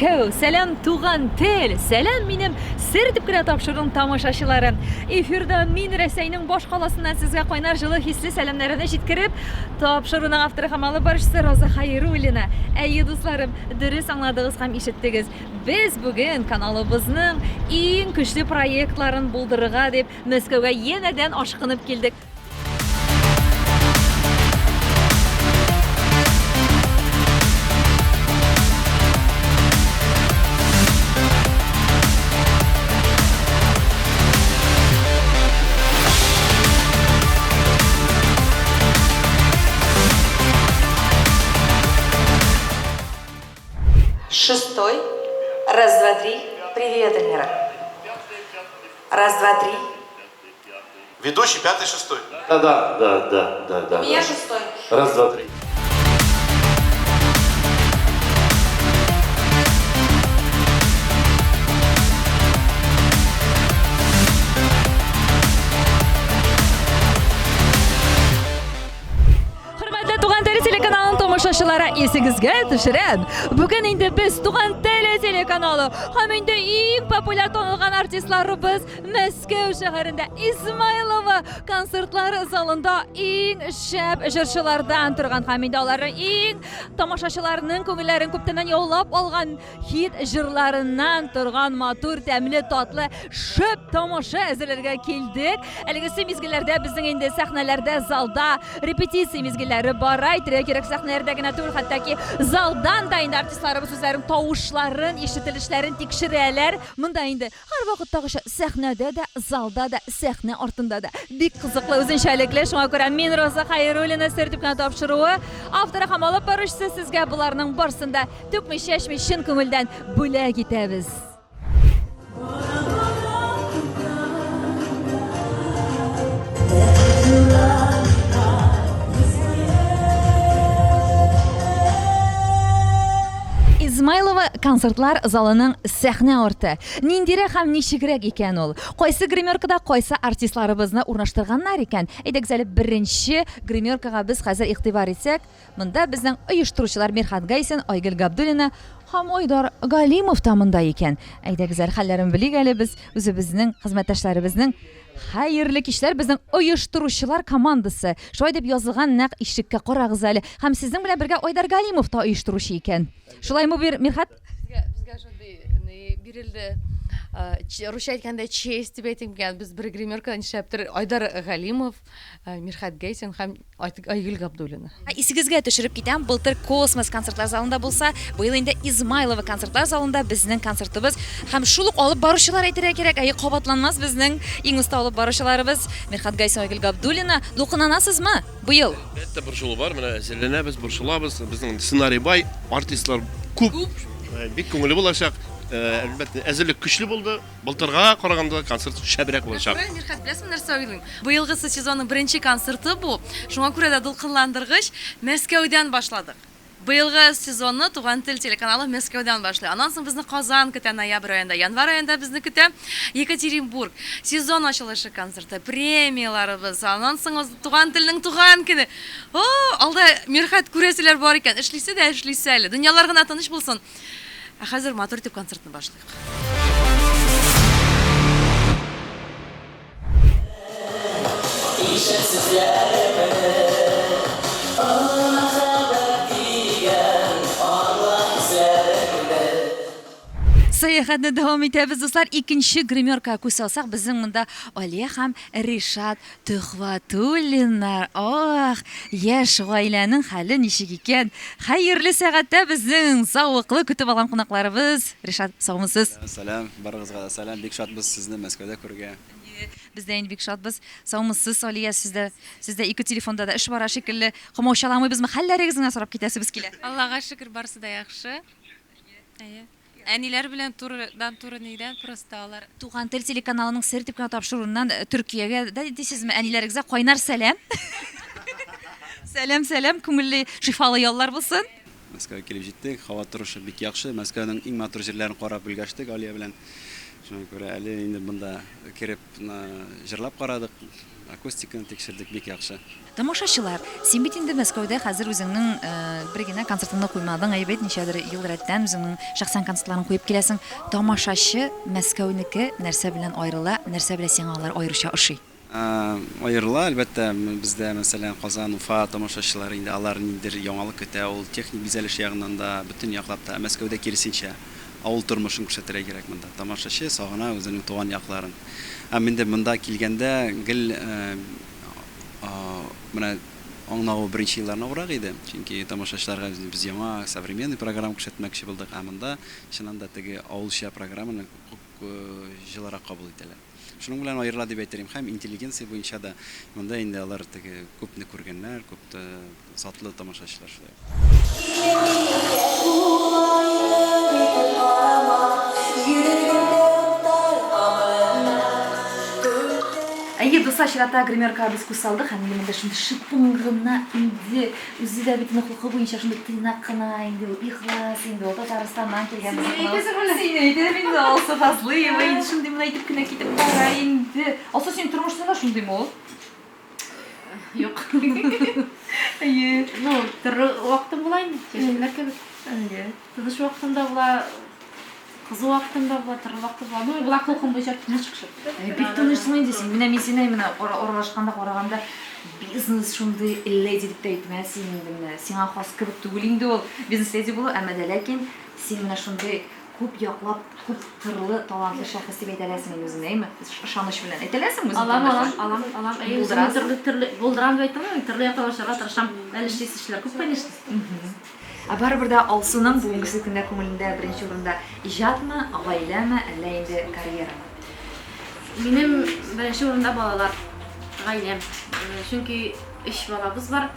Мәскәү, сәлам туган тел, сәлам минем сер дип кенә тапшыруым тамашачыларым. Эфирда мин Рәсәйнең баш каласыннан сезгә кайнар җылы хисле сәламнарны җиткереп, тапшыруның авторы һәм алып баручысы Роза Хәйруллина. Әйе дусларым, дөрес аңладыгыз һәм ишеттегез. Без бүген каналыбызның иң көчле проектларын булдырырга дип Мәскәүгә янәдән ашкынып килдек. Шестой. Раз, два, три. Привет, Эльмира. Раз, два, три. Ведущий пятый, шестой. Да. У меня шестой. Раз, два, три. Хөрмәтле Туган теле телеканалының тамашачылары, есегезгә төшерәм. Бүген инде без Туган теле телеканалы һәм инде иң популяр танылган артистларыбыз Мәскәү шәһәрендә Измайлова концертлар залында иң шәп җырчылардан торган һәм инде аларның иң тамашачыларның күңелләрен күптәннән яулап алган хит җырларыннан торган матур, тәмле, татлы шәп тамаша әзерләргә килдек. Әлегесе мизгелләрдә безнең инде сәхнәләрдә, залда репетиция мизгелләре бара, әйтергә кирәк, сәхнәләрдә генә түгел, хәтта залдан да инде артистларыбыз үзләренең тавышларын, ишетелешләрен тикшерәләр. Монда инде һәрвакыттагыча сәхнәдә дә, залда да, сәхнә артында да бик кызыклы, үзенчәлекле. Шуңа күрә мин Роза Хәйруллина сер дип кенә тапшыруы, авторы һәм алып баручысы сезгә буларның барсын да түкми-чәчми чын күңелдән бүләк итәбез. Измайлова концертлар залының сәхнә арты. Ниндирәк һәм ничегрәк икән ул? Кайсы гримеркада кайсы артистларыбызны урнаштырганнар икән? Әйдәгез әле беренче гримеркага без хәзер игътибар итсәк, монда безнең оештыручылар Мирхат Гайсин, Айгөл Габдуллина һәм Айдар Галимов та монда икән. Әйдәгез әле хәлләрен белик әле без үзебезнең хезмәттәшләребезнең хәерле кичләр, безнең оештыручылар командасы. Шулай дип язылган нәкъ ишеккә карагыз әле. Һәм сезнең белән бергә Айдар Галимов та оештыручы икән. Шулаймы Мирхат? Безгә шундый бирелде. Русча әйткәндә честь дип әйтим икән. Без бер гримеркада нишләптер Айдар Галимов, Мирхат Гайсин һәм Айгөл Габдуллина. Исегезгә төшереп китәм, былтыр Космос концертлар залында булса, быел инде Измайлова концертлар залында безнең концертыбыз һәм шул ук алып баручылар әйтергә кирәк, әйе, кабатланмас безнең иң уста алып баручыларыбыз Мирхат Гайсин, Айгөл Габдуллина. Дулкынанасызмы быел? Әлбәттә борчылу бар, менә әзерләнәбез, борчылабыз. Безнең сценарий бай, артистлар күп. Бик күңелле булачак. Әлбәттә әзерлек көчле булды. Былтырга караганда концерт шәбрәк булачак. Мирхат, беләсең нәрсә уйлыйм? Быелгы сезонның беренче концерты бу. Шуңа күрә дә дулкынландыргыч Мәскәүдән башладык. Быелгы сезонны Туган тел телеканалы Мәскәүдән башлый. Аннан соң безне Казан көтә ноябрь аенда, январь аенда безне көтә Екатеринбург. Сезон ачылышы концерты, премияларыбыз. Аннан соң Туган телнең туган көне. Алда Мирхат күрәселәр бар икән. Эшлисе дә эшлисе әле. Дөньялар гына тыныч булсын. Хәзер матур итеп концертны башлыйк. Сәяхәтне дәвам итәбез, дуслар. Икенче гримерка күз салсак, безнең монда Алия һәм Ришат Төхвәтуллиннар. Яшь гаиләнең хәле ничек икән? Хәерле сәгатьтә безнең саулыклы көтеп алган кунакларыбыз. Ришат, саумысыз? Сәлам, барыгызга да сәлам. Бик шатбыз сезне Мәскәүдә күргән. Без дә инде бик шатбыз. Саумысыз, Алия, сездә ике телефонда да эш бара шикелле. Камаучаламыйбызмы? Хәлләрегезне сорап китәсебез килә. Аллага шөкер, барысы да яхшы. Әйе. Әниләр белән туры нидән просто алар. Туган тел телеканалының сер дип кенә тапшыруыннан Төркиягә дә дисезме, әниләрегезгә кайнар сәлам. Сәлам, күңелле, шифалы яллар булсын. Мәскәүгә килеп җиттек. Һава торышы бик яхшы. Мәскәүнең иң матур җирләрен карап белгәчтек Алия белән. Шуңа күрә әле инде монда кирип җырлап карадык, акустиканы тикшердек, бик яхшы. Тамашачылар, син бит инде Мәскәүдә хәзер үзеңнең бер генә концертыңны куймадың, әйбәт ничәдер ел рәттән үзеңнең шәхсән концертларын куеп киләсең. Тамашачы Мәскәүнеке нәрсә белән аерыла, нәрсә белән сиңа алар аеруча ошый? Аерыла, әлбәттә, бездә мәсәлән Казан, Уфа тамашачылары инде алар ниндидер яңалык көтә, ул техник бизәлеш ягыннан да бөтен яклап та, Мәскәүдә киресенчә авыл тормышын күрсәтергә кирәк монда. Тамашачы сагына үзенең туган якларын. Инде монда килгәндә гел менә аңлау беренче елларны урак иде. Чөнки тамашачыларга без яңа современный программа күрсәтмәкче булдык. Монда чыннан да теге авылча программаны җылырак кабул итәләр. Шуның белән аерыла дип әйтәм һәм интеллигенция буенча да монда инде алар теге күпне күргәннәр, күп затлы тамашачылар шулай. Әйе, дуслар, чирата гримерка без кусалдык, һәм миндә шундый шытын гына инде үзе дә бит хокукы буенча шундый тыйнак кына инде ихлас инде ул Татарстаннан килгән без. Син әйтәсең инде алсы фазлы, инде шундый менә әйтеп кенә китеп бара инде. Алсы син тормышта да шундыймы ул? Юк. Әйе. Ну, төрле вакытым була инде. Чәчәкләр кебек. Әйе. Тыныч вакытымда була, кызу вакытымда була, төрле вакытта була. Ну, була холкым буенча тыныч кеше. Бик тынычсың инде син. Менә мин сине менә аралашканда караганда бизнес шундый леди дип әйтмәс инде менә. Сиңа хас кебек түгел инде ул. Бизнес леди булу, әмма дә ләкин син менә шундый күп яклап, күп төрле талантлы шәхес дип әйтәләсең инде үзеңне, әйме? Ышаныч белән әйтәләсең үзең. Алам. Әйе, төрле булдырам дип әйтәм, төрле яклашларга тырышам. Әле эшләр күп, конечно. Барыбер дә Алсуның бүгенге көндә күңелендә беренче урында иҗатмы, гаиләме, әллә инде карьерамы? Минем беренче урында балалар, гаиләм. Чөнки 3 балабыз бар.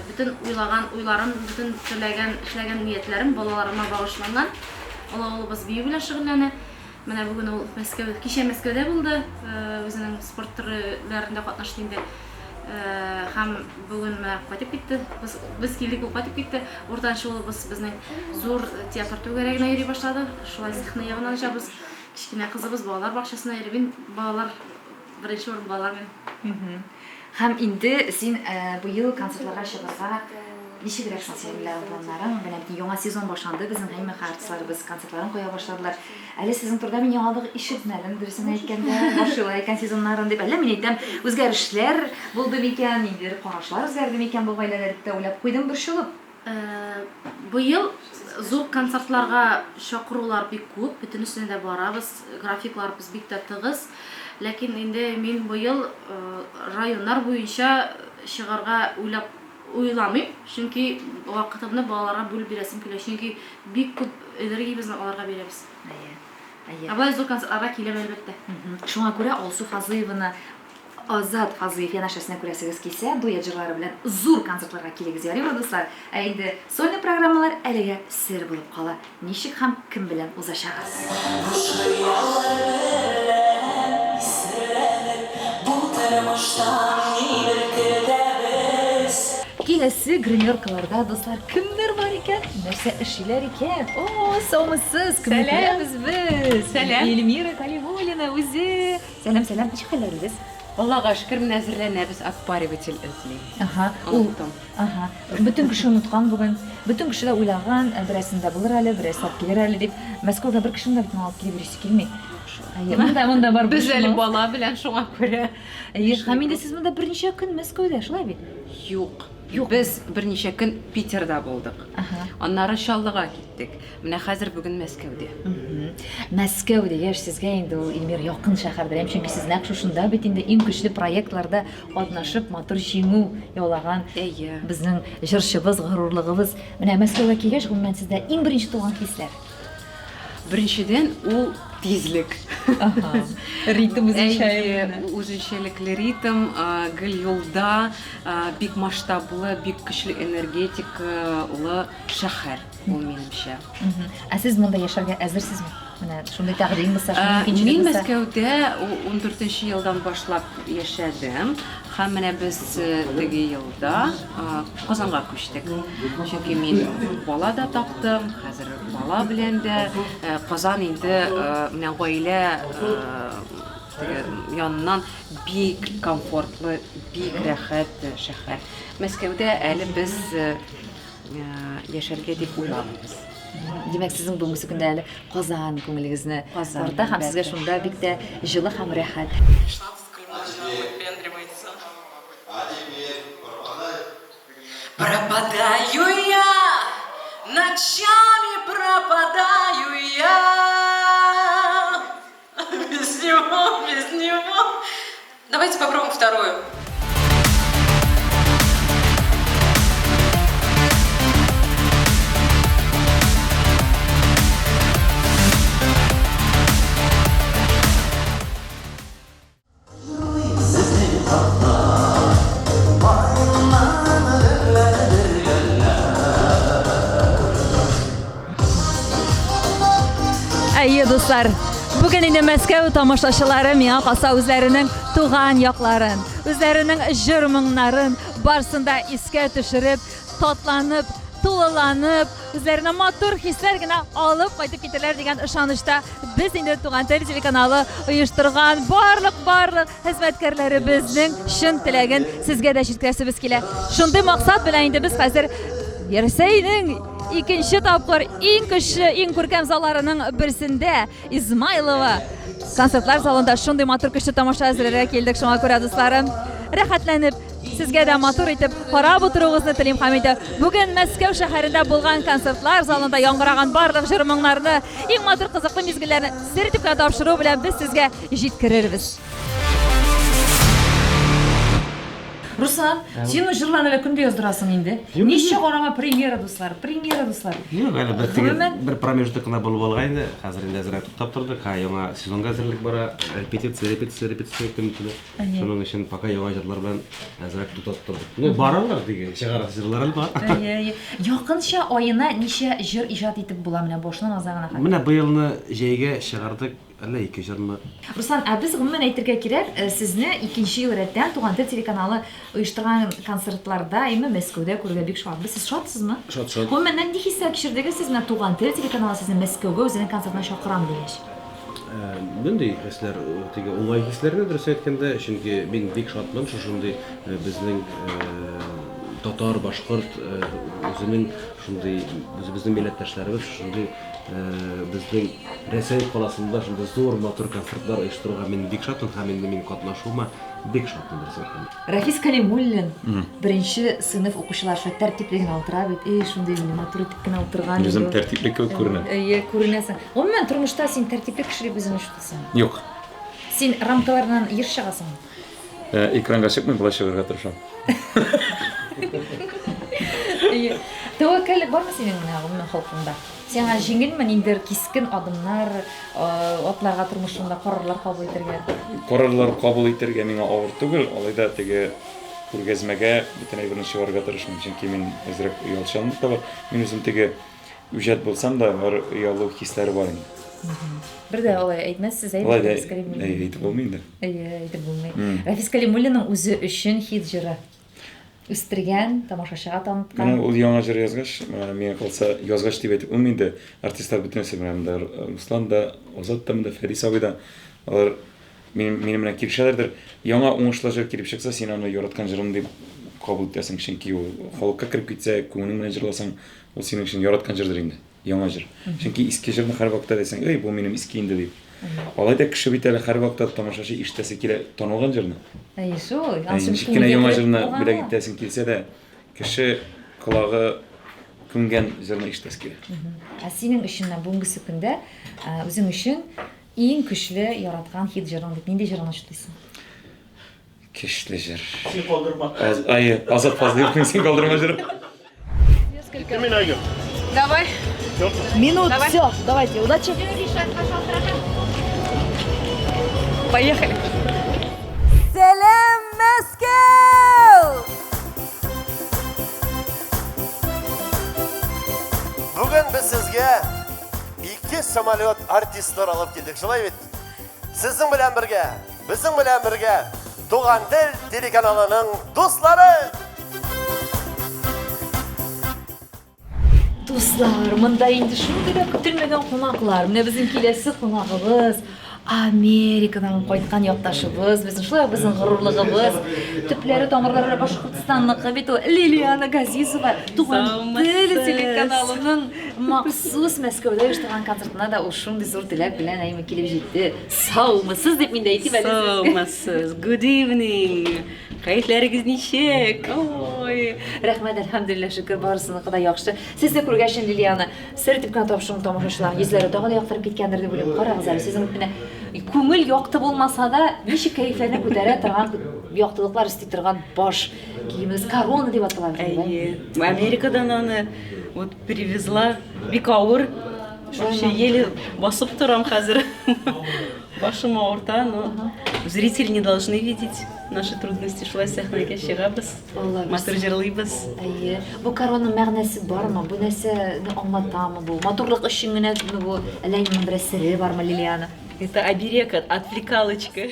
Bütün уйларым, bütün эшләгән ниятләрем балаларыма багышланган. Олыбыз бию белән шөгыльләнә. Менә бүген ул кичә Мәскәүдә булды. Үзенең спорт төрләрендә катнашты инде. Һәм бүген менә кайтып китте. Без килдек, ул кайтып китте. Уртанчы улыбыз безнең зур театр түгәрәгенә йөри башлады. Шулай зихни ягыннан җабыз. Кичкенә кызыбыз балалар бакчасына йөри. Балалар беренче урын балалар мен. Һәм инде син бу ел концертларга чыгарга ничегрәк син белән планнарың? Менә яңа сезон башланды, безнең һәймә артистларыбыз концертларын куя башладылар. Әле сезнең турда мин яңалык ишетмәдем, дөресен әйткәндә, башлый икән сезоннарын дип. Әллә мин әйтәм, үзгәрешләр булды микән, инде карашлар үзгәрде микән бу гаиләләрдә уйлап куйдым бер шулып. Бу ел зур концертларга чакырулар бик күп, бөтенесенә дә барабыз, графикларыбыз бик тә тыгыз. Ләкин инде мин бу ел районнар буенча чыгарга уйламыйм, чөнки вакытымны балаларга бүлеп бирәсем килә, чөнки бик күп энергия безне аларга бирәбез. Әйе. Абай зур концертларга киләм әлбәттә. Шуңа күрә Алсу Фазыеваны Азат Фазыев янашасына күрәсегез килсә, дуэт җырлары белән зур концертларга килегез, ярый дуслар. Инде сольный программалар әлегә сер булып кала. Ничек һәм кем белән узачагыз? Киләсе гримеркаларда дуслар кемнәр бар икән? Нәрсә эшләр икән? О, саумысыз, кемнәрбез без? Сәлам. Эльмира Калимуллина үзе. Сәлам, ничек хәлләрегез? Аллага шөкер, менә әзерләнәбез, отпариватель эзли. Уныттым. Бөтен кеше уныткан бүген. Бөтен кеше дә уйлаган, берәсендә булыр әле, берәсе килер әле дип. Мәскәүгә бер кешене дә алып килеп йөрүсе килми. Монда бар Без әле бала белән шуңа күрә. Һәм инде сез монда берничә көн Мәскәүдә, шулай бит? Юк. Без берничә көн Питерда булдык. Аннары Чаллыга киттек. Менә хәзер бүген Мәскәүдә. Мәскәү дигәч сезгә инде ул Эльмир якын шәһәрдер, чөнки сез нәкъ шушында бит инде иң көчле проектларда катнашып, матур җиңү яулаган. Әйе. Безнең җырчыбыз, горурлыгыбыз. Менә Мәскәүгә килгәч, гомумән сездә иң беренче туган хисләр. Беренчедән ул тизлек. Ритм Үзенчәлекле ритм, гел юлда, бик масштаблы, бик көчле энергетикалы шәһәр ул минемчә. Сез монда яшәргә әзерсезме? Менә шундый тәкъдим булса, Мин Мәскәүдә 14 елдан башлап яшәдем. Һәм менә без теге елда Казанга күчтек. Чөнки мин бала да таптым, хәзер бала белән дә Казан инде менә гаилә яннан бик комфортлы, бик рәхәт шәһәр. Мәскәүдә әле без яшәргә дип уйлабыз. Димәк, сезнең бүгенге көндә әле Казан күңелегезне Казан, тарта һәм сезгә шунда бик тә җылы һәм рәхәт. Пропадаю я, ночами пропадаю я. Без него, без него. Давайте попробуем вторую. Әйе, дуслар, бүген инде Мәскәү тамашачылары миңа калса үзләренең туган якларын, үзләренең җыр-моңнарын барсында искә төшереп, татланып, тулыланып, үзләренә матур хисләр генә алып кайтып китәләр дигән ышанышта без инде Туган тел телеканалы оештырган барлык хезмәткәрләребезнең чын теләген сезгә дә җиткерәсебез килә. Шундый максат белән инде без хәзер Ярсәйнең икенче тапкыр иң көчле, иң күркәм залларының берсендә Измайлова концертлар залында шундый матур көчле тамаша әзерләргә килдек. Шуңа күрә, дусларым, рәхәтләнеп, сезгә дә матур итеп карап утыруыгызны телим һәм инде бүген Мәскәү шәһәрендә булган концертлар залында яңгыраган барлык җыр-моңнарны, иң матур кызыклы мизгелләрне сер итеп тапшыру белән без сезгә җиткерербез. Руслан, син җырларны әле көндә яздырасың инде. Ничә карама премьера, дуслар, премьера, дуслар. Юк, әле бер промежуток кына булып алган. Хәзер инде әзрәк туктап тордык. Яңа сезонга әзерлек бара, репетиция көтүлә. Шуның өчен пока яңа җырлар белән әзрәк туктап тордык. Ну, баралар диген, чыгара җырлар бар. Якынча аена ничә җыр иҗат итеп була менә башынан азагына хәзер. Менә быелны җәйгә чыгардык. Әллә 2 җырны. Руслан, без гомумән әйтергә кирәк, сезне 2нче ел рәттән Туган тел телеканалы оештырган концертларда, әйме Мәскәүдә күрергә бик шатбыз. Сез шатсызмы? Шат. Гомумән нинди хисләр кичердегез сез менә Туган тел телеканалы сезне Мәскәүгә үзенең концертына чакырам дигәч? Мондый хисләр, теге уңай хисләрне дөрес әйткәндә, чөнки мин бик шатмын шундый безнең татар, башкорт үзенең шундый безнең милләттәшләребез шундый безнең Рәсәй каласында шундый зур матур концертлар оештыруга мин бик шатмын һәм инде мин катнашуыма бик шатмын дөрес әйткәндә. Рафис Калимуллин беренче сыйныф укучылар шулай тәртипле генә утыра бит. Шундый матур итеп кенә утырган. Үзем тәртипле кебек күренәм. Күренәсең. Гомумән тормышта син тәртипле кеше дип үзеңне ишетәсең. Юк. Син рамкалардан еш чыгасың. Экранга чыкмый, булай чыгарга тырышам. Тәвәккәллек бармы синең менә гомумән халкыңда? Сиңа җиңелме ниндидер кискен адымнар, атларга тормышында карарлар кабул итәргә? Карарлар кабул итәргә миңа авыр түгел, алайда теге күргәзмәгә бөтен әйберне чыгарга тырышмыйм, чөнки мин әзрәк уялчанлык та бар. Мин үзем теге үҗәт булсам да, бер уялу хисләре бар инде. Бер дә алай әйтмәссез, Рафис Калимуллин. Әйтеп булмый инде. Әйтеп булмый. Рафис Калимуллинның үзе өчен хит җыры үстергән, тамашачыга таныткан. Менә ул яңа җыр язгач, миңа калса язгач дип әйтеп булмый инде. Артистлар бөтенесе белән дә, Руслан да, Азат та, Фәрис абый да, алар минем белән килешәләрдер. Яңа уңышлы җыр килеп чыкса, син аны яраткан җырым дип кабул итәсең, чөнки ул халыкка кирип китсә, күңелең белән җырласаң, ул синең өчен яраткан җырдыр инде. Яңа җыр. Чөнки иске җырны һәр вакытта дисәң, бу минем иске инде дип. Алайда кеше бит әле һәр вакытта тамашачы ишетәсе килә танылган җырны. Шул. Ничек яңа җырны беләк итәсең килсә дә, кеше колагы күнгән җырны ишетәсе килә. Синең өчен бүгенге көндә үзең өчен иң көчле яраткан хит җырың дип нинди җырны ишетәсең? Көчле җыр. Син калдырма. Азат Фазлыевның син калдырма җыры. Давай. Минут, все, давайте, удачи. Поехали. Selam Мәскәү! Бүген без сезгә 2 самолет артистлар алып келдік. Шулай бит. Сіздің белән бергә, безнең белән бергә Туган тел телеканалының дуслары. Достlar, мында инде шундый да көтелмәгән кунаклар. Менә безнең киләсе кунагыбыз Америкадан кайткан якташыбыз, безнең шулай безнең горурлыгыбыз. Төпләре тамырлары Башкортстанныкы бит ул Лилияна Газизова. Туган тел телеканалының махсус Мәскәүдә оештырган концертына да ул шундый зур теләк белән әйме килеп җитте. Саумысыз дип мин дә әйтеп әле. Саумысыз. Good evening. Кайтларыгыз ничек? Ой, рәхмәт, әлхәмдүлилләh, шөкер, барысыныкы да яхшы. Сез дә күргәчен Лилияны, сертип кенә тапшырган тамашачылар йөзләре тагы да яктырып киткәндер дип уйлап карагыз әле. Сезнең менә күңел якты булмаса да, ничек кәефләрне күтәрә торган яктылыклар исти торган баш киемегез корона дип аталар. Әйе. Америкадан аны вот привезла бик авыр. Вообще еле басып торам хәзер. Башым авырта, но зрители не должны видеть наши трудности. Шулай сәхнәгә чыгабыз, матур җырлыйбыз. Әйе. Бу коронаның мәгънәсе бармы? Бу нәрсәне аңлатамы бу? Матурлык өчен генәме бу? Әллә инде бер сире бармы, Лилияна? Это оберег, отвлекалочка.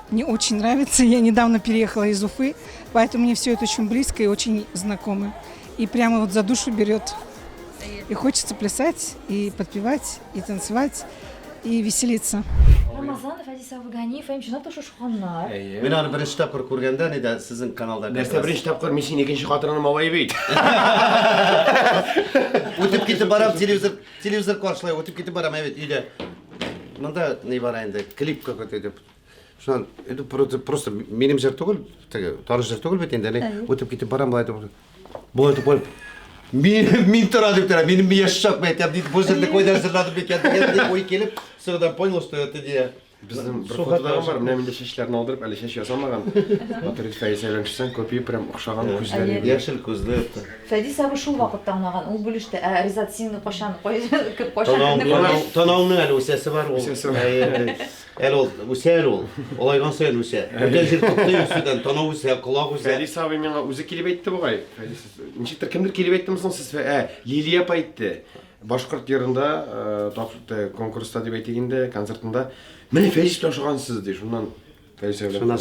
Мне очень нравится. Я недавно переехала из Уфы, поэтому мне все это очень близко и очень знакомо. И прямо вот за душу берет. И хочется плясать, и подпевать, и танцевать, и веселиться. Ramazan Fadis Avganiyev hem şuna da şuşkanlar. Мен аны беренче тапкыр күргәндә, иде сезнең каналда. Нәрсә беренче тапкыр мин син икенче хатыраны мавай бит. Үтеп китеп барам, телевизор каршылай, үтеп китеп барам, evet, өйдә. Монда ни бар инде, клип какой-то дип. Шуннан, это просто минем жер түгел, теге, таныш жер түгел бит инде, үтеп китеп барам, булай дип. Булай дип. Мин тора дип тора, минем яшап әйтәм, дип, бу жердә кайда җырлады бит, дип ой килеп, соңдан понял, что это идея. Безнең бер фотода бар, менә миндә чәчләрне алдырып, әле чәч ясамаган. Батыр Фәйсә белән чыксаң, көпи прям охшаган күзләре. Яшел күзле. Фадис абы шул вакытта аңлаган, ул бүлеште, Ризат синең кашан Танауның әле үсәсе бар ул. Әле ул үсәр ул. Олайган сайын үсә. Бүтән җир туктай үсүдән танау үсә, колак үсә. Фәдис абый миңа үзе килеп әйтте бугай. Фәдис, ничектер кемдер килеп әйтте соң сез? Лилия апа әйтте. Башкорт йырында конкурста дип әйтгәндә, концертында менә Фәдис белән ошагансыз ди. Шуннан Фәдис белән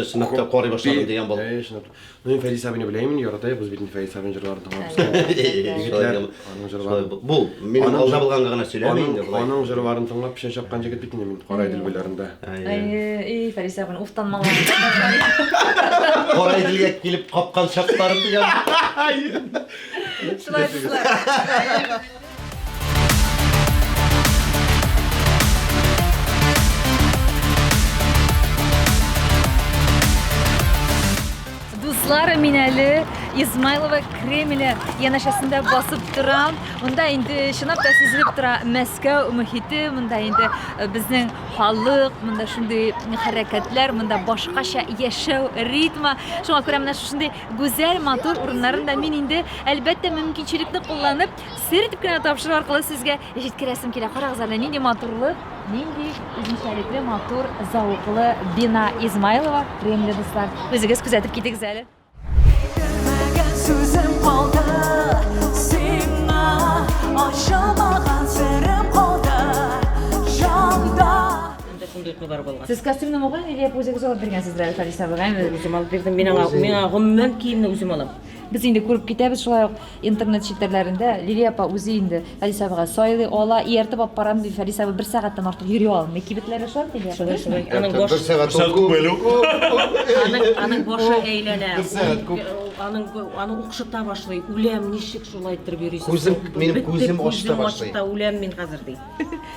сынапта карый башлаган дигән бала. Мен Фәдис абыйны беләмен, яратам, без бит Фәдис абыйның җырларын тыңлабыз. Бу минем алда булганга гына сөйләмә инде булай. Аның җырларын тыңлап пишә чапкан җегет бит мин Карай дилбеләрендә. Ай, Фадис абын уфтанмаган. Карай дилгә килеп капкан чакларын дигән. Шулай. Дуслар, мин әле Измайлова Кремле янашасында басып торам. Монда инде чынлап та сизелеп тора Мәскәү мөхите, монда инде безнең халык, монда шундый хәрәкәтләр, монда башкача яшәү ритмы. Шуңа күрә менә шундый гүзәл, матур урыннарында мин инде әлбәттә мөмкинчелекне кулланып, сер итеп кенә тапшыру аркылы сезгә җиткерәсем килә. Карагыз әле, нинди матурлык, нинди үзенчәлекле, матур, зауыклы бина Измайлова Кремле, дуслар. Үзегез күзәтеп китегез әле. Сүзім қалды, сиңа ашылмаған сырым қалды, жанда. Сіз костюмны мұғын, или өзіңіз алып бергенсіздер, Фадис абыға? Өзім алып бердім, мен ғұммен киімні өзім алам. Biz indi күреп китәбез шулай ук интернет челтәрләрендә Лилия апа үзе инде Фадис абыга сайлый ала, ияртеп алып барам ди. Фадис абы 1 сәгатьтән артык йөри алмый. Кибетләре шулай диде. Аның башы әйләнә. аны укшыта башлый. Үләм ничек шулай иттереп йөрисез? Минем күзем ачыта башлый. Ачыта үләм мин хәзер ди.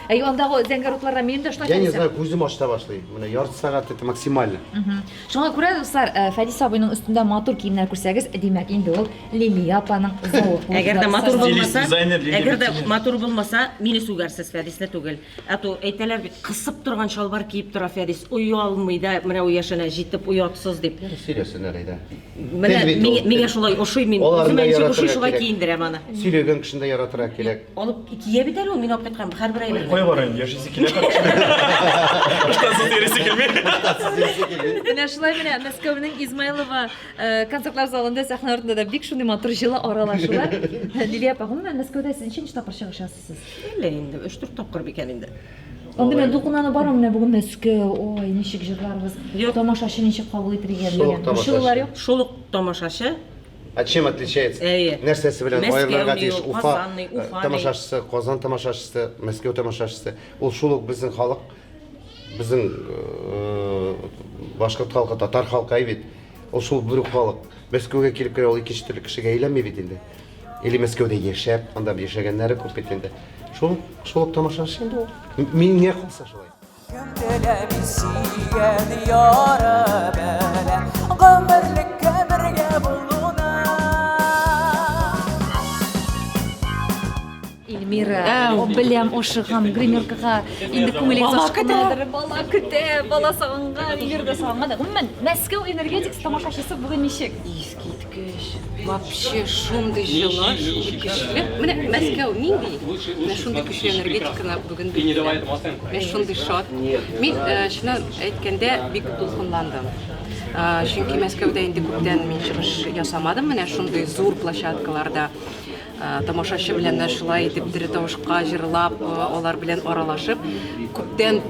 Әй андагы зәңгәр утларга мин дә шулай Я не әйтсәм. знаю, күзем ачыта башлый. Менә ярты сәгать это максимально. Шуңа күрә дуслар, Фәдис абыйның өстендә матур киемнәр күрсәгез, димәк инде ул Лилия апаның зауык. Әгәр дә матур булмаса, мине сүгәрсез Фәдисне түгел. Ату әйтәләр бит, кысып торган шалбар киеп тора Фәдис. Уялмый да, менә у яшенә җитеп уятсыз дип. Сөйләсеннәр әйдә. Менә миңа шулай ошый мин. Үземә ошый шулай киендерәм аны. Сөйләгән кешендә яратырга кирәк. Алып кия бит әле ул мин алып кайткан һәрбер әйбер. Кой бар инде, яшисе килә. Штасы тересе килми. Менә шулай менә Мәскәүнең Измайлова концертлар залында сәхнә артында да бик шундый матур җылы аралашулар. Лилия апа, гомумән Мәскәүдә сез ничәнче тапкыр чыгышасыз? Әллә инде 3-4 тапкыр бикән инде. Анда мен докунаны барам менә бүгін Мәскәү, ой, ничек җырларбыз. Тамашачы ничек кабул итәргә дигән. Шулар юк. Шул тамашачы. А чем отличается? Нәрсәсе белән аерылырга тиеш? Уфа тамашачысы, Казан тамашачысы, Мәскәү тамашачысы. Ул шул ук безнең халык, безнең башкорт халкы, татар халкы бит. Ул шул бер халык. Мәскәүгә килеп керә, ул икенче төрле кешегә әйләнмәй бит инде. Или Мәскәүдә яшәп, анда яшәгәннәре күп бит инде. Шул тамашачы инде ул. Мин не кылса шулай. Эльмира, беләм ошыгам гримеркага инде күңелегез ачкандыр. Бала көтә, бала сагынган, Эльмирда сагынган. Гомумән, Мәскәү энергетикс тамашачысы бүгін ничек? Искиткеч. Вообще шундый җылы, көчле. Менә Мәскәү нинди? Менә шундый көчле энергетиканы бүген бит. Мен шундый шат. Мин чынын әйткәндә бик дулкынландым. Чөнки Мәскәүдә инде күптән мин чыгыш ясамадым. Менә шундый зур площадкаларда тамашачы белән шулай итеп тере тавышка җырлап, алар белән аралашып, күптән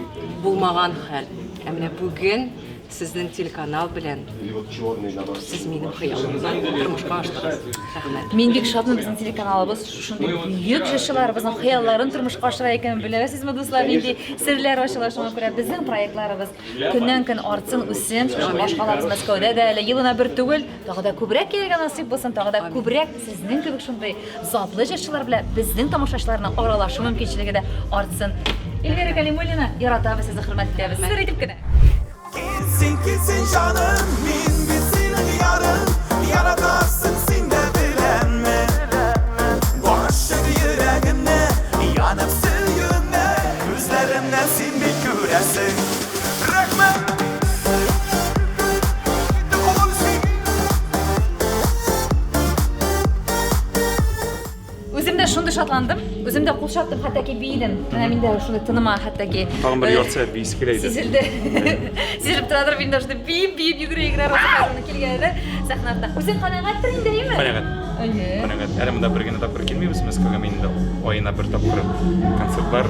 булмаган хәл. Ә менә бүген сезнең телеканал белән сез минем хыялымны тормышка аштыгыз. Рәхмәт. Мин бик шатмын, безнең телеканалыбыз шундый бөек җырчылар безнең хыялларын тормышка ашыра икән. Беләсезме, дуслар, нинди серләр ачыла, шуңа күрә безнең проектларыбыз көннән-көн артсын, үссен. Башкаларыбыз Мәскәүдә дә әле елына бер түгел, тагы да күбрәк килергә насыйп булсын, тагы да күбрәк сезнең кебек шундый затлы җырчылар белән безнең тамашачыларның аралашу мөмкинчелеге дә артсын. Эльвира Калимуллина, яратабыз сезне, хөрмәт итәбез. Сер итеп кенә. Kimsin canım, min bilsin yarın, yaratasın sen de bilenme. Başır yüreğimle, yanıp sürgünle, gözlerimden sen bir göresin. Rahmet. Үзем дә шундый шатландым, үзем дә кул чаптым, хәтта бийдем. Менә миндә шундый тыныма хәтта Тагын бер ярты бис килә иде. Сизелде. Сизелеп торадыр миндә шундый бип йөгерә роза килгәндә сәхнәдә. Үзең канәгать инде, Канәгать. Канәгать. Әле монда бер генә тапкыр килмибез Мәскәүгә, мен инде аена бер тапкыр концертлар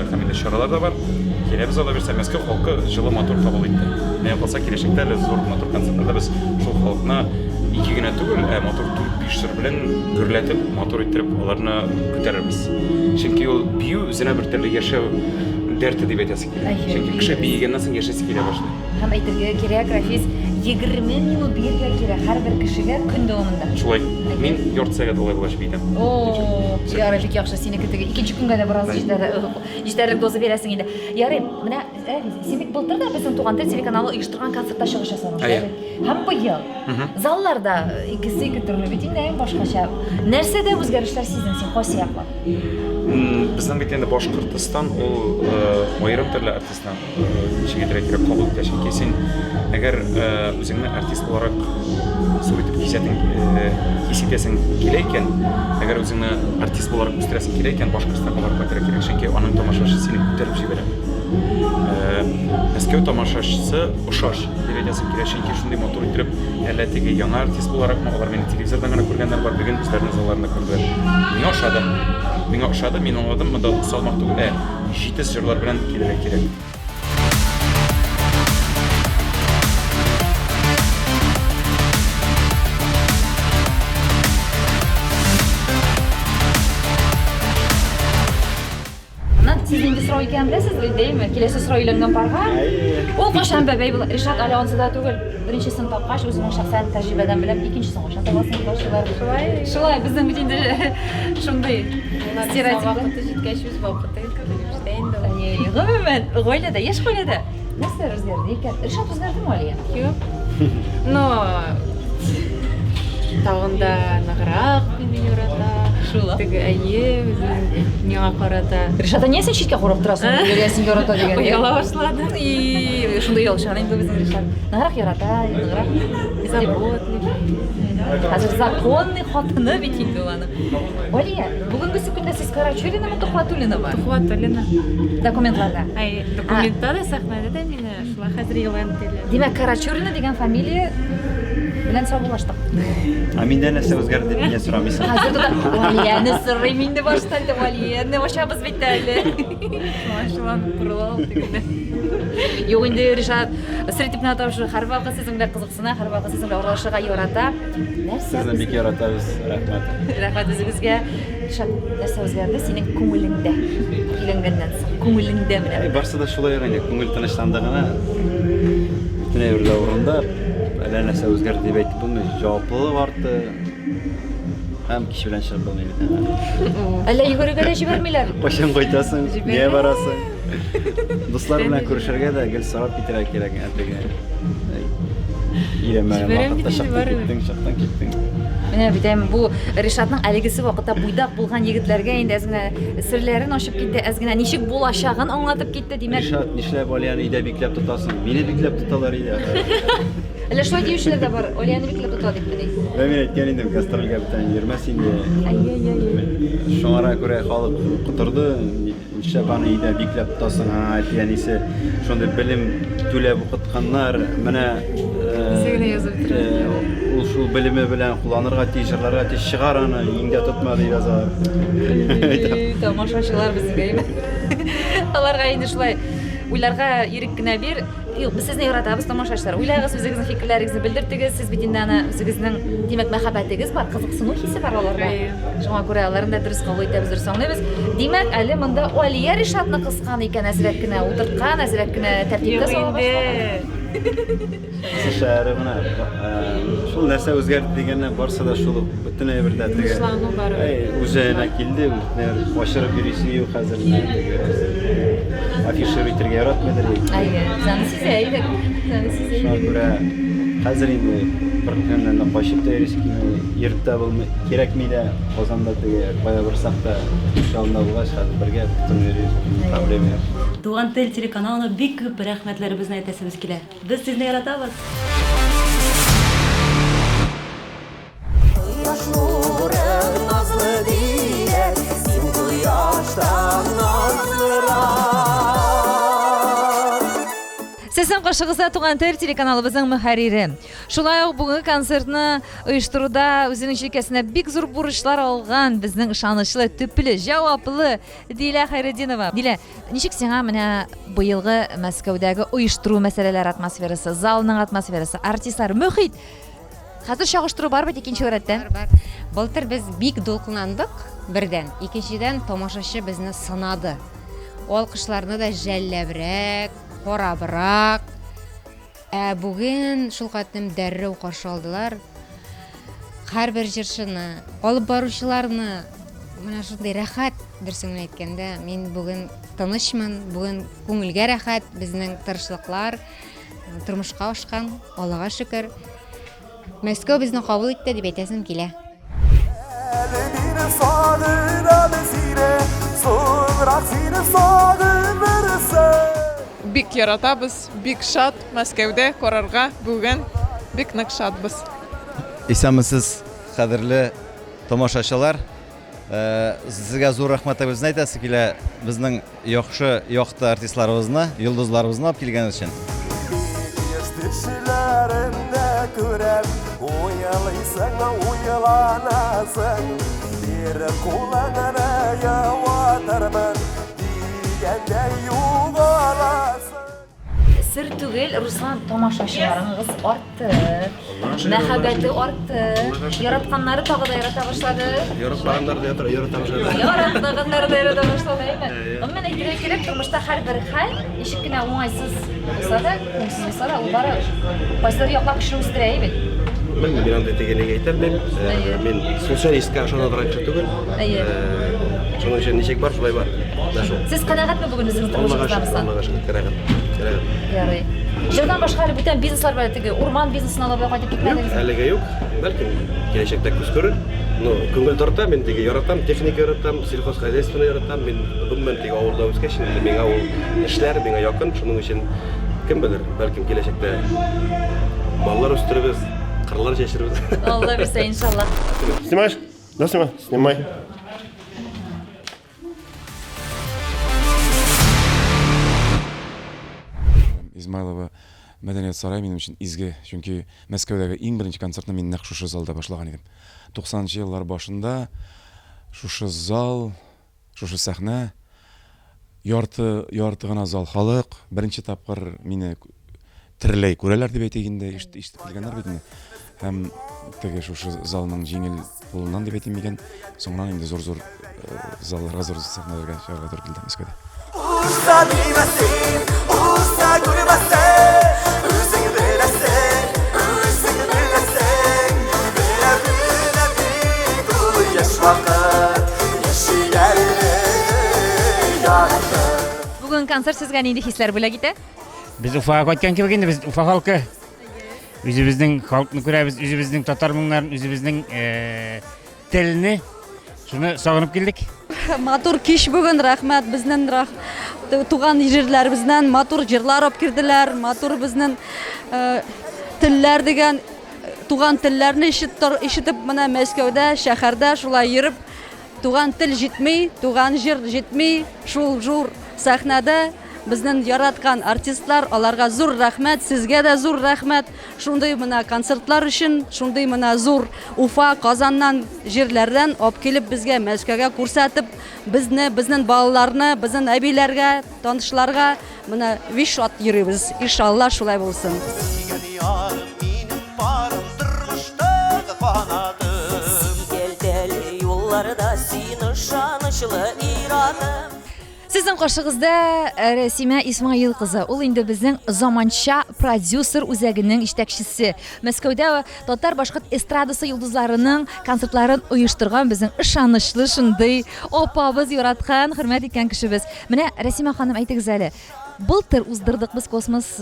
һәм инде чаралар да бар. Киләбез, ала берсә Мәскәү халкы җылы матур кабул итте. Менә булса киләчәктә әле зур матур концертларда без шул халыкны ике генә түгел, матур 4-5 җыр белән гөрләтеп, матур иттереп аларны күтәрербез. Чөнки ул бию үзенә бер төрле яшәү дәрте дип әйтәсе килә. Чөнки кеше биегәннән соң яшәсе килә башлый. Һәм әйтергә кирәк, Рафис, 20 минут биергә кирәк һәрбер кешегә көн дәвамында. Шулай. Мин ярты сәгать алай булаш биydем. Ярый, бик яхшы, синеке теге икенче көнгә дә бераз җитәрлек доза бирәсең инде. Ярый, менә син бит былтыр да безнең Туган тел телеканалы оештырган концертта чыгыш ясаган. Һәм быел залларда икесе төрле бит инде башкача. Нәрсәдә үзгәрешләр сиздең син кайсы яклап? Безнең бит инде Башкортстан ул аерым төрле артистлар шигетрә кирәк кабул итә. Чөнки син әгәр үзеңне артист буларак зур итеп хисsetәсең килә икән, әгәр үзеңне артист буларак үстерәсең килә икән, Башкортстанга барып кайтырга кирәк. Чөнки аның тамашачысы сине күтәреп җибәрә. Мәскәү тамашачысы ошаш дип әйтәсең килә. Чөнки шундый матур итеп, әллә теге яңа артист буларак алар мине телевизордан гына күргәннәр бар, бүген үзләренең залларында күрделәр. Миңа ошады. Миңа ошады, мин аңладым, монда салмак түгел, җитез җырлар белән килергә кирәк. siz ingi so'rov ekan bilasizmi, deymi? Kelasi so'rov uylangan parva. U qachon bebey bo'lar? Rishod Aliyonsida tugul. Birinchi sinf topqach o'zining shaxsan tajribadan bilib, ikkinchi sinf o'sha tavasini boshlar. Shulay bizning uchun shunday stereotiplar yetkazib biz vaqtda ko'rishda endi. Umuman, oilada, yosh oilada narsalar o'zgardi ekan. Rishod o'zgardimi Aliya? Yo'q. No, tag'inda nag'raq meni yorata. Shula. Tigi ayi, menga qarata. Rishod, niye sen chetga qarab turasan? Yo'lyasin yorata degan. Uyala boshladi. Shunday yo'lshan endi bizning Rishod. Nag'raq yorata, nag'raq. Zavodli. Hozir zakonniy xotini bitindi ularni. Aliya, bugungi kunda siz Karachurina Tuhvatulina-mi? Tuhvatulina. Dokumentlarda. Ay, dokumentlarda saqlanadi meni. Shular hozir yolg'on deydi. Demak, Karachurina degan familiya bilan sog'lashdik. Menda narsa o'zgardi deb menga so'ramaysan. Hozirda Aliyani sirri menda boshlandi Aliyani o'shamiz bitadi. Shon purol deganda. Yo'q endi Rishod, stereotipni aytib shu har vaqt siz bilan qiziqsina, har vaqt siz bilan o'ralashishga yorata. Sizni bek yoratamiz, rahmat. Rahmat o'zingizga. Rishod, narsa o'zgardi sening ko'nglingda. Uylangandan so'ng ko'nglingda bilan. Barsida shulay endi ko'ngil tinchlandig'ini butun yerda o'rinda ala narsa o'zgardi deb aytib bo'lmaydi. Javobi bordi. Ham kishi bilan shug'ul bo'lmaydi. Alla yugurga jibarmaylar. Qo'shin qo'ytasan, nega borasan? Do'stlar bilan ko'rishirga-da gil so'rab kerak kerak ataga. Yirmi vaqtda shaqdan ketding. Mana bitaymi bu Rishadning aligisi vaqtda bo'ydoq bo'lgan yigitlarga endi ozgina sirlarini ochib ketdi, ozgina nishik bo'lashag'ini anglatib ketdi, demak. Rishad nishlab Oliyani uyda beklab tutasan. Meni beklab tutalar edi. Ala shu deyishlar da bor. Oliyani beklab tutadi debdi. Men aytgan edim, gastrolga bitan yurmasin deya. Shunga ko'ra qolib quturdi. Nishlab ani uyda beklab tutasan. Ha, aytganisi shunda bilim to'lab o'qitganlar mana Sevgili yozib turadi. Shu bilimi bilan qo'llanirga tejirlarga shigarani yengda tutmadi yozar. Tomoshachilar bizga. Ularga endi shulay ularga yirikkina ber. Yo'q, biz sizni yoratamiz tomoshachilar. Ularga o'zingizning fikrlaringizni bildirtdingiz. Siz bitindani o'zingizning demak muhabbatingiz bor, qiziqsinu hissi bor ularga. Shunga ko'ra ularni dars qabul etamiz, dars anglaymiz. Demak, ali bunda Aliya Rishadni qisqan ekan, azrakkina o'tirtgan, azrakkina tartibda solib. Shahar mana shu narsa o'zgardi degandan borsada shu butun yerda o'zina keldi, oshirib yurisi yo'q hozir. Afisha bitirga yaratmadi. Ayni, siz aytdik. Shunga ko'ra hozir endi bir kundan qo'shib tayyorishki yerda bo'lmay kerakmidi qozonda qo'ya bir saqda inshaalloh bo'lg'ach birga butun yeriz. Problema yo'q. Туган тел телеканалына бик күп рәхмәтләребезне әйтәсебез килә. Без сезне яратабыз. Кояш нурың назлы диләр, син кояштан назлырак. Сезнең каршыгызда Туган тел телеканалыбызның мөхәррире. Шулай ук бүгенге концертны оештыруда үзенең җилкәсенә бик зур бурычлар алган безнең ышанычлы, төпле, җаваплы Дилә Хәйретдинова. Дилә, ничек сиңа менә быелгы Мәскәүдәге оештыру мәсьәләләре атмосферасы, залның атмосферасы, артистлар, мөхит? Хәзер чагыштыру бар бит икенче рәттән. Бар. Былтыр без бик дулкынландык бердән. Икенчедән тамашачы безне сынады. Алкышларны да жәлләбрәк, карабрак. Бүген шул катым дәррәү каршы алдылар. Һәрбер җырчыны, алып баручыларны менә шундый рәхәт берсен әйткәндә, мин бүген тынычмын, бүген күңелгә рәхәт, безнең тырышлыклар тормышка ашкан, Аллага шөкер. Мәскәү безне кабул итте дип әйтәсем килә. Бик яратабыз, бик шат Мәскәүдә карарга бүген бик нык шатбыз. Исәнмесез, кадерле тамашачылар. Сезгә зур рәхмәтебезне әйтәсе килә безнең яхшы якты артистларыбызны, йолдызларыбызны алып килгән өчен. Sır түгел, Руслан, тамашачыларыңыз артты. Мәхәббәте артты. Яратканнары тагы да ярата башлады. Яратмаганнар да ярата башлады. Яратмаганнар да ярата башлады, әйме. Гомумән әйтергә кирәк, тормышта һәрбер хәл ничек кенә уңайсыз булса да, күңелсез булса да, ул бары кайсыдыр яклап кешене үстерә бит. Мен анда тегенеге әйтәм, мен социалистка ышана кеше түгел. Шуның өчен ничек бар, шулай бар. Сез канәгатьме бүген үзегез тормышыгыздан? Канәгать. Ярый. Җырдан башка әле бүтән бизнеслар бар, теге урман бизнесына алып кайтып китмәдегез. Әлегә юк. Бәлкем киләчәктә күз күрер. Но күңел тарта, мен теге яратам, техника яратам, сельхозхозяйствоны яратам. Мен гомумән теге авылда үскәч, миңа ул эшләр миңа якын. Шуның өчен кем белер, бәлкем киләчәктә маллар үстеребез, кырлар чәчербез. Алла бирсә, иншалла. Снимаешь? Да, снимай. Снимай. Измайлова Мәдәният сарайы минем өчен изге, чөнки Мәскәүдәге иң беренче концертны мин нәкъ шушы залда башлаган идем. 90нчы еллар башында шушы зал, шушы сәхнә, ярты гына зал халык, беренче тапкыр мине тиреләй күрәләр дип әйтегендә ишетеп килгәннәр бит инде. Һәм теге шушы залның җиңел булуыннан дип әйтим микән, соңран инде зур залларга, зур сәхнәләргә чыгарга туры килде Мәскәүдә. Usta bilmesin, usta gülmesin, özünü bilesin, Bile bir yaş vakit, yaşayalım yardı. Бүген концерт сезгә нинди хисләр бүләк итә? Biz Уфага кайткан кебек инде, biz Уфа халкы. Үзебезнең халыкны күрәбез, үзебезнең татар моңнарын, үзебезнең телне, шуны сагынып килдек. Матур кич бүген, рәхмәт безнең туган җирләребезнән матур җырлар алып кирделәр, матур безнең телләр дигән туган телләрне ишетеп менә Мәскәүдә, шәһәрдә шулай йөреп, туган тел җитми, туган җыр җитми, шул зур сәхнәдә безнең яраткан артистлар, аларга зур рәхмәт, сезгә дә зур рәхмәт. Шундый менә концертлар өчен, шундый менә зур Уфа, Казаннан җирләрдән алып килеп безгә Мәскәүгә күрсәтеп, безнең балаларны, безнең әбиләргә, танышларга менә вишат йөрибез. Иншалла шулай булсын. Сезнең каршыгызда Рәсимә Исмаил кызы. Ул инде безнең заманча продюсер үзәгенең җитәкчесе. Мәскәүдә татар башкорт эстрадасы йолдызларының концертларын оештырган безнең ышанычлы шундый апабыз яраткан, хөрмәт иткән кешебез. Менә Рәсимә ханым, әйтегез әле. Былтыр уздырдык без Космос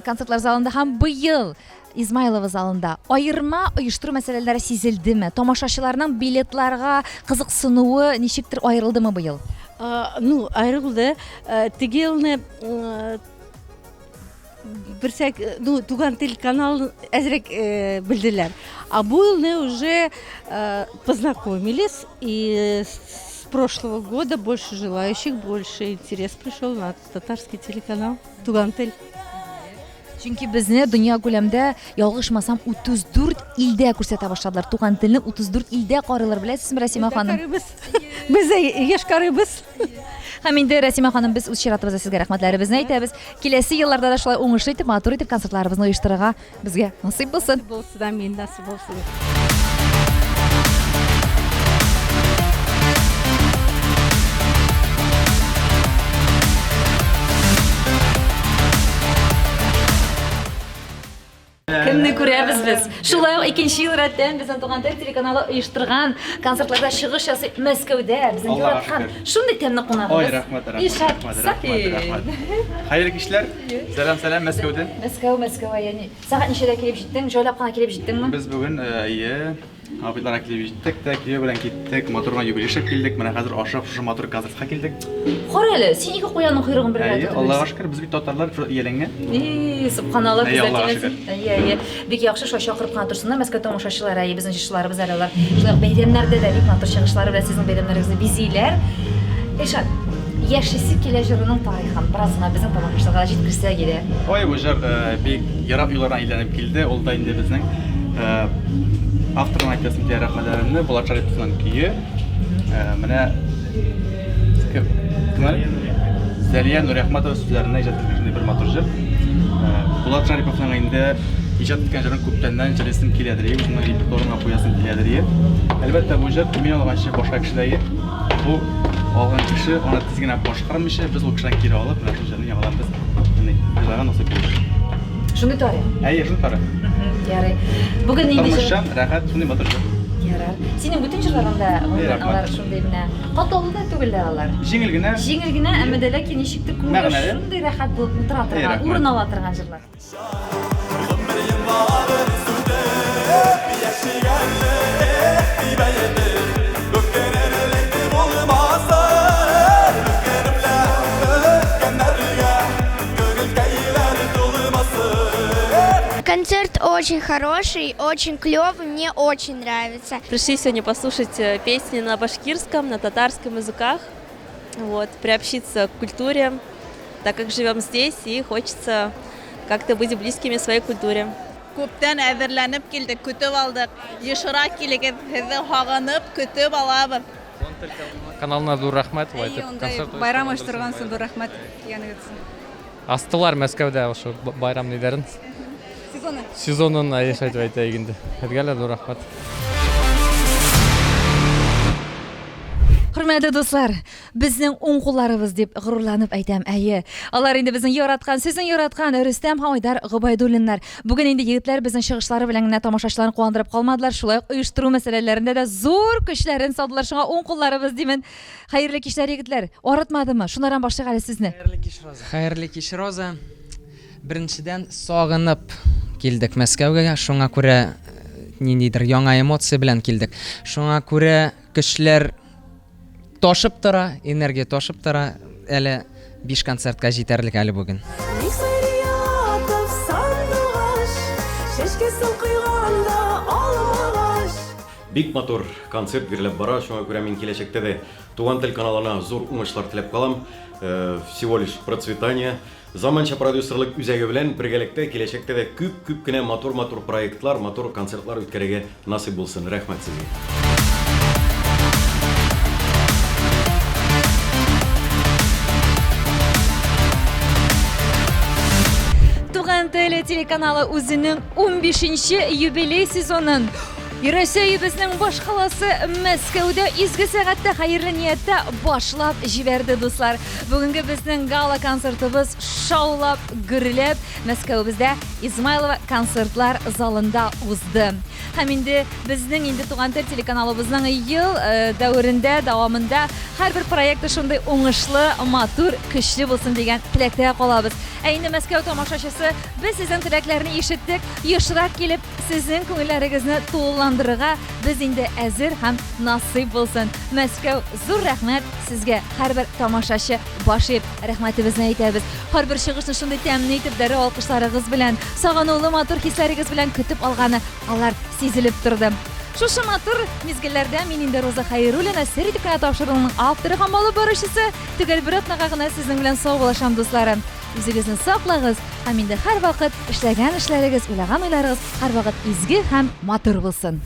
концертлар залында һәм быел Измайлова залында аерма оештыру мәсьәләләре сизелдеме? Тамашачыларның билетларга кызыксынуы ничектер аерылдымы быел? Ну, аерылды. Теге елны берсәк, туган тел каналын әзрәк белделәр. А бу елны уже познакомились, и с прошлого года больше желающих, больше интерес пришел на татарский телеканал Туган тел. Чөнки безне дөнья күләмдә ялгышмасам 34 илдә күрсәтә башладылар. Туган телне 34 илдә карыйлар, беләсезме, Рәсимә ханым? Без яшь карыйбыз. Һәм инде Рәсимә ханым, без үз чиратыбызда сезгә рәхмәтләребезне әйтәбез. Киләсе елларда да шулай уңышлы итеп, матур итеп концертларыбызны оештырырга безгә насыйп булсын. Булсын, амин, насыйп булсын. Кемне күрәбез без? Шулай ук икенче ел рәттән безнең Туган тел телеканалы оештырган концертларда чыгыш ясый Мәскәүдә, безнең яраткан шундый тәмле кунагыбыз. Ой, рәхмәт. Хәерле кичләр. Сәлам Мәскәүдән. Мәскәү, яни. Сәгать ничәдә килеп җиттең? Җайлап кына килеп җиттеңме? Без бүген абыйларга килеп җиттек, кияү белән киттек, моторга юбилейшеп килдек. Менә хәзер ашап шушы мотор концертка килдек. Кара әле, син ике куянның койрыгын бергә тотып. Аллага шөкер, без бит татарлар ияләнгән. Субханалла, күзәтегез. Бик яхшы шушы чакырып кына торсыннар Мәскәү тамашачылары, безнең җырчыларыбыз алар. Шулай бәйрәмнәрдә дә бик матур чыгышлары белән сезнең бәйрәмнәрегезне бизиләр. Эшат, яшәсе килә җырының тарихын бераз гына безнең тамашачыларга җиткерсә кирәк. Ой, бу җыр бик ярап юллардан әйләнеп килде. Ул да инде безнең авторның әйтәсем дигән рәхмәтләрне Булат Шариповның көе. Менә Зәлия Нурәхмәтова сүзләренә иҗат ителгән бер матур җыр. Булат Шариповның инде иҗат иткән җырын күптәннән җырлыйсым киләдер, үземнең репертуарыма куясым киләдер. Әлбәттә бу җыр мин алганчы башка кешедәге. Бу алган кеше аны тиз генә башкармыйча, без ул кешедән кире алып, менә шул җырны яңадан без җырларга насыйп булды. Шундый тарих. Әйе, шундый тарих. Ярый. Бүген инде Тормышчан, рәхәт, шундый матур җыр. Ярар. Синең бүтән җырларыңда алар шундый менә катылы да түгелләр алар. Җиңел генә. Җиңел генә, әмма дә ләкин ничектер күңелгә шундый рәхәт булып утыра торган, урын ала торган җырлар. Концерт очень хороший, очень клевый, мне очень нравится. Пришли сегодня послушать песни на башкирском, на татарском языках, вот, приобщиться к культуре, так как живем здесь и хочется как-то быть близкими своей культуре. Күптән әзерләнеп килдек, көтеп алдык. Ешрак килегез, һезне хагынып көтеп алабыз. Каналына зур рәхмәт, концерт Байрам оештыргансың, зур рәхмәт янегез. Астылар Мәскәүдә ошо байрам нидәрен. Сезонын яшәтеп әйтәйек инде. Һәргәлә зур рәхмәт. Хөрмәтле дуслар, безнең уң кулларыбыз дип горурланып әйтәм, әйе. Алар инде безнең яраткан, сезнең яраткан Рөстәм һәм Айдар Гобайдуллиннар. Бүген инде егетләр безнең чыгышлары белән генә тамашачыларны куандырып калмадылар, шулай ук оештыру мәсьәләләрендә дә зур көчләрен салдылар. Шуңа уң кулларыбыз димен. Хәерле кичләр, егетләр. Аратмадымы? Шуннан башлыйк әле сезне. Хәерле кич, Роза. Беренчедән сагынып килдек Мәскәүгә, шуңа күрә ниндидер яңа эмоция белән килдек. Шуңа күрә көчләр ташып тора, энергия ташып тора. Әле 5 концертка җитәрлек әле бүген. Бик матур концерт бирелеп бара, шуңа күрә мин киләчәктә дә Туган тел каналына зур уңышлар теләп калам. Всего лишь процветание. Заманча продюсерлык үзәге белән бергәлектә киләчәктә дә күп кенә матур проектлар, матур концертлар үткәрергә насыйп булсын. Рәхмәт сезгә. Туган тел телеканалы үзенең 15-нче юбилей сезонын Россиябезнең баш каласы Мәскәүдә изге сәгатьтә хәерле нияттә башлап җибәрде, дуслар. Бүгенге безнең гала концертыбыз шаулап, гөрләп Мәскәүбездә Измайлова концертлар залында узды. Һәм инде безнең Туган тел телеканалыбызның ел дәверендә дәвамында һәрбер проекты шундый уңышлы, матур, көчле булсын дигән теләктә калабыз. Ә инде Мәскәү тамашачысы, без сезнең теләкләрне ишеттек, ешрак килеп сезнең күңелләрегезне тулыландырырга без инде әзер һәм насыйп булсын. Мәскәү, зур рәхмәт сезгә, һәрбер тамашачы башып рәхмәтебезне әйтәбез. Һәрбер чыгышны шундый тәмле итеп дәрә алкышларыгыз белән, сагынулы матур хисләрегез белән көтеп алганы алар сизелеп торды. Шушы матур мизгелләрдә мин инде Роза Хәйруллина сер итеп кенә тапшыруның авторы һәм алып баручысы түгел бер атнага гына сезнең белән сау булашам, дусларым. Үзегезне саклагыз, һәм инде һәрвакыт эшләгән эшләрегез, уйлаган уйларыгыз һәрвакыт изге һәм матур булсын.